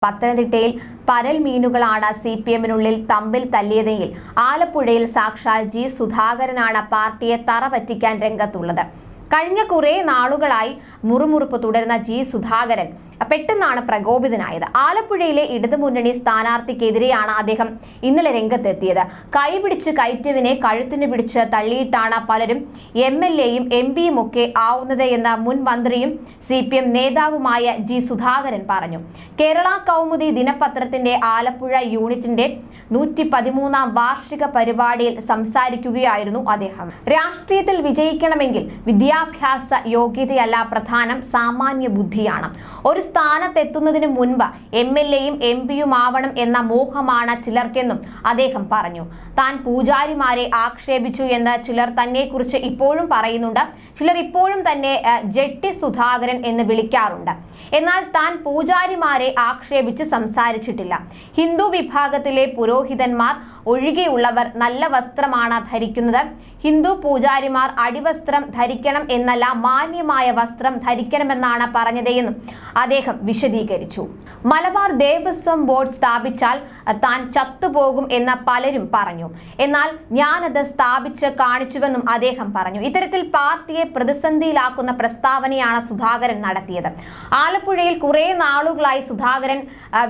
പത്തനംതിട്ടയിൽ പരൽ മീനുകളാണ് സിപിഎമ്മിനുള്ളിൽ തമ്മിൽ തല്ലിയതെങ്കിൽ ആലപ്പുഴയിൽ സാക്ഷാൽ ജി സുധാകരനാണ് പാർട്ടിയെ തറ പറ്റിക്കാൻ രംഗത്തുള്ളത്. കഴിഞ്ഞ കുറേ നാളുകളായി മുറുമുറുപ്പ് തുടരുന്ന ജി സുധാകരൻ പെട്ടെന്നാണ് പ്രകോപിതനായത്. ആലപ്പുഴയിലെ ഇടതുമുന്നണി സ്ഥാനാർത്ഥിക്കെതിരെയാണ് അദ്ദേഹം ഇന്നലെ രംഗത്തെത്തിയത്. കൈപിടിച്ച് കയറ്റിയവനെ കഴുത്തിന് പിടിച്ച് തള്ളിയിട്ടാണ് പലരും MLA-യും MP-യും ഒക്കെ ആവുന്നത് എന്ന് മുൻ മന്ത്രിയും CPM നേതാവുമായ ജി സുധാകരൻ പറഞ്ഞു. കേരള കൗമുദി ദിനപത്രത്തിന്റെ ആലപ്പുഴ യൂണിറ്റിന്റെ 113ാം വാർഷിക പരിപാടിയിൽ സംസാരിക്കുകയായിരുന്നു അദ്ദേഹം. രാഷ്ട്രീയത്തിൽ വിജയിക്കണമെങ്കിൽ വിദ്യാഭ്യാസ യോഗ്യതയല്ല പ്രധാനം, സാമാന്യ ബുദ്ധിയാണ്. ഒരു സ്ഥാനത്തെത്തുന്നതിന് മുൻപ് MLA-യും MP-യും ആവണം എന്ന മോഹമാണ് ചിലർക്കെന്നും അദ്ദേഹം പറഞ്ഞു. താൻ പൂജാരിമാരെ ആക്ഷേപിച്ചു എന്ന് ചിലർ തന്നെ കുറിച്ച് ഇപ്പോഴും പറയുന്നുണ്ട്. ചിലർ ഇപ്പോഴും തന്നെ ജെട്ടി സുധാകരൻ എന്ന് വിളിക്കാറുണ്ട്. എന്നാൽ താൻ പൂജാരിമാരെ ആക്ഷേപിച്ച് സംസാരിച്ചിട്ടില്ല. ഹിന്ദു വിഭാഗത്തിലെ പുരോഹിതന്മാർ ഒഴികെയുള്ളവർ നല്ല വസ്ത്രമാണ് ധരിക്കുന്നത്. ഹിന്ദു പൂജാരിമാർ അടിവസ്ത്രം ധരിക്കണം എന്നല്ല, മാന്യമായ വസ്ത്രം ധരിക്കണമെന്നാണ് പറഞ്ഞതെന്നും അദ്ദേഹം വിശദീകരിച്ചു. മലബാർ ദേവസ്വം ബോർഡ് സ്ഥാപിച്ചാൽ താൻ ചത്തുപോകും എന്ന് പലരും പറഞ്ഞു. എന്നാൽ ഞാനത് സ്ഥാപിച്ച് കാണിച്ചുവെന്നും അദ്ദേഹം പറഞ്ഞു. ഇത്തരത്തിൽ പാർട്ടിയെ പ്രതിസന്ധിയിലാക്കുന്ന പ്രസ്താവനയാണ് സുധാകരൻ നടത്തിയത്. ആലപ്പുഴയിൽ കുറെ നാളുകളായി സുധാകരൻ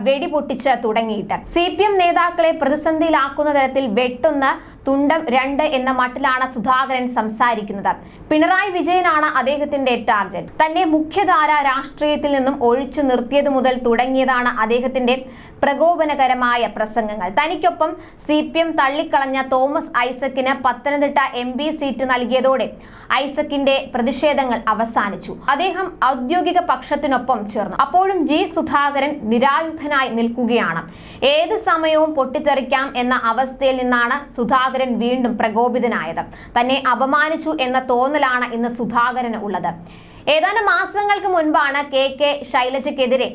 വെടിപൊട്ടിച്ച് തുടങ്ങിയിട്ട് CPM നേതാക്കളെ പ്രതിസന്ധിയിലാക്കുന്ന തരത്തിൽ വെട്ടുന്ന തുണ്ടം 2 എന്ന മട്ടിലാണ് സുധാകരൻ സംസാരിക്കുന്നത്. പിണറായി വിജയനാണ് അദ്ദേഹത്തിന്റെ ടാർഗറ്റ്. തന്നെ മുഖ്യധാര രാഷ്ട്രീയത്തിൽ നിന്നും ഒഴിച്ചു നിർത്തിയതു മുതൽ തുടങ്ങിയതാണ് അദ്ദേഹത്തിന്റെ പ്രകോപനകരമായ പ്രസംഗങ്ങൾ. തനിക്കൊപ്പം CPM തള്ളിക്കളഞ്ഞ തോമസ് ഐസക്കിന് പത്തനംതിട്ട MP സീറ്റ് നൽകിയതോടെ ഐസക്കിന്റെ പ്രതിഷേധങ്ങൾ അവസാനിച്ചു. അദ്ദേഹം ഔദ്യോഗിക പക്ഷത്തിനൊപ്പം ചേർന്നു. അപ്പോഴും ജി സുധാകരൻ നിരായുധനായി നിൽക്കുകയാണ്. ഏത് സമയവും പൊട്ടിത്തെറിക്കാം എന്ന അവസ്ഥയിൽ നിന്നാണ് സുധാകരൻ വീണ്ടും പ്രകോപിതനായത്. തന്നെ അപമാനിച്ചു എന്ന തോന്നലാണ് ഇന്ന് സുധാകരന് ഉള്ളത്. ഏതാനും മാസങ്ങൾക്ക് മുൻപാണ് KK ശൈലജയ്ക്കെതിരെ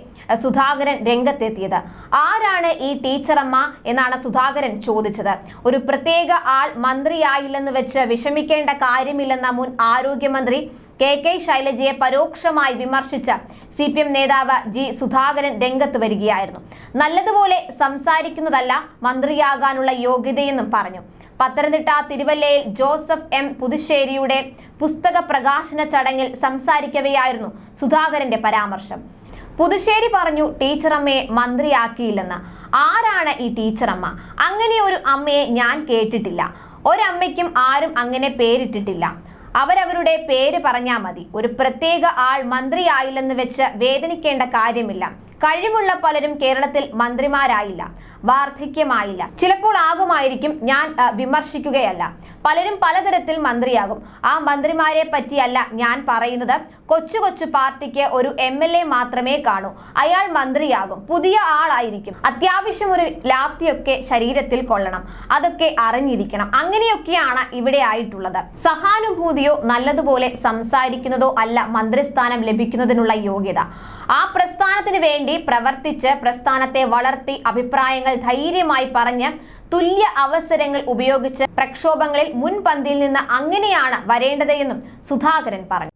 സുധാകരൻ രംഗത്തെത്തിയത്. ആരാണ് ഈ ടീച്ചറമ്മ എന്നാണ് സുധാകരൻ ചോദിച്ചത്. ഒരു പ്രത്യേക ആൾ മന്ത്രിയായില്ലെന്ന് വെച്ച് വിഷമിക്കേണ്ട കാര്യമില്ലെന്ന മുൻ ആരോഗ്യമന്ത്രി KK ശൈലജയെ പരോക്ഷമായി വിമർശിച്ച CPM നേതാവ് ജി സുധാകരൻ രംഗത്ത് വരികയായിരുന്നു. നല്ലതുപോലെ സംസാരിക്കുന്നതല്ല മന്ത്രിയാകാനുള്ള യോഗ്യതയെന്നും പറഞ്ഞു. പത്തനംതിട്ട തിരുവല്ലയിൽ ജോസഫ് M പുതുശ്ശേരിയുടെ പുസ്തക പ്രകാശന ചടങ്ങിൽ സംസാരിക്കവെയായിരുന്നു സുധാകരന്റെ പരാമർശം. പുതുശ്ശേരി പറഞ്ഞു, ടീച്ചറമ്മയെ മന്ത്രിയാക്കിയില്ലെന്ന്. ആരാണ് ഈ ടീച്ചറമ്മ? അങ്ങനെ ഒരു അമ്മയെ ഞാൻ കേട്ടിട്ടില്ല. ഒരമ്മയ്ക്കും ആരും അങ്ങനെ പേരിട്ടിട്ടില്ല. അവരവരുടെ പേര് പറഞ്ഞാൽ മതി. ഒരു പ്രത്യേക ആൾ മന്ത്രിയായില്ലെന്ന് വെച്ച് വേദനിക്കേണ്ട കാര്യമില്ല. കഴിവുള്ള പലരും കേരളത്തിൽ മന്ത്രിമാരായില്ല, വാർദ്ധക്യമായില്ല. ചിലപ്പോൾ ആകുമായിരിക്കും. ഞാൻ വിമർശിക്കുകയല്ല. പലരും പലതരത്തിൽ മന്ത്രിയാകും. ആ മന്ത്രിമാരെ പറ്റിയല്ല ഞാൻ പറയുന്നത്. കൊച്ചു കൊച്ചു പാർട്ടിക്ക് ഒരു MLA മാത്രമേ കാണൂ. അയാൾ മന്ത്രിയാകും, പുതിയ ആളായിരിക്കും. അത്യാവശ്യം ഒരു ലാത്തിയൊക്കെ ശരീരത്തിൽ കൊള്ളണം. അതൊക്കെ അറിഞ്ഞിരിക്കണം. അങ്ങനെയൊക്കെയാണ് ഇവിടെ ആയിട്ടുള്ളത്. സഹാനുഭൂതിയോ നല്ലതുപോലെ സംസാരിക്കുന്നതോ അല്ല മന്ത്രിസ്ഥാനം ലഭിക്കുന്നതിനുള്ള യോഗ്യത. ആ പ്രസ്ഥാനത്തിന് വേണ്ടി പ്രവർത്തിച്ച് പ്രസ്ഥാനത്തെ വളർത്തി അഭിപ്രായങ്ങൾ ധൈര്യമായി പറഞ്ഞ് തുല്യ അവസരങ്ങൾ ഉപയോഗിച്ച് പ്രക്ഷോഭങ്ങളിൽ മുൻപന്തിയിൽ നിന്ന് അങ്ങനെയാണ് വരേണ്ടതെന്നും സുധാകരൻ പറഞ്ഞു.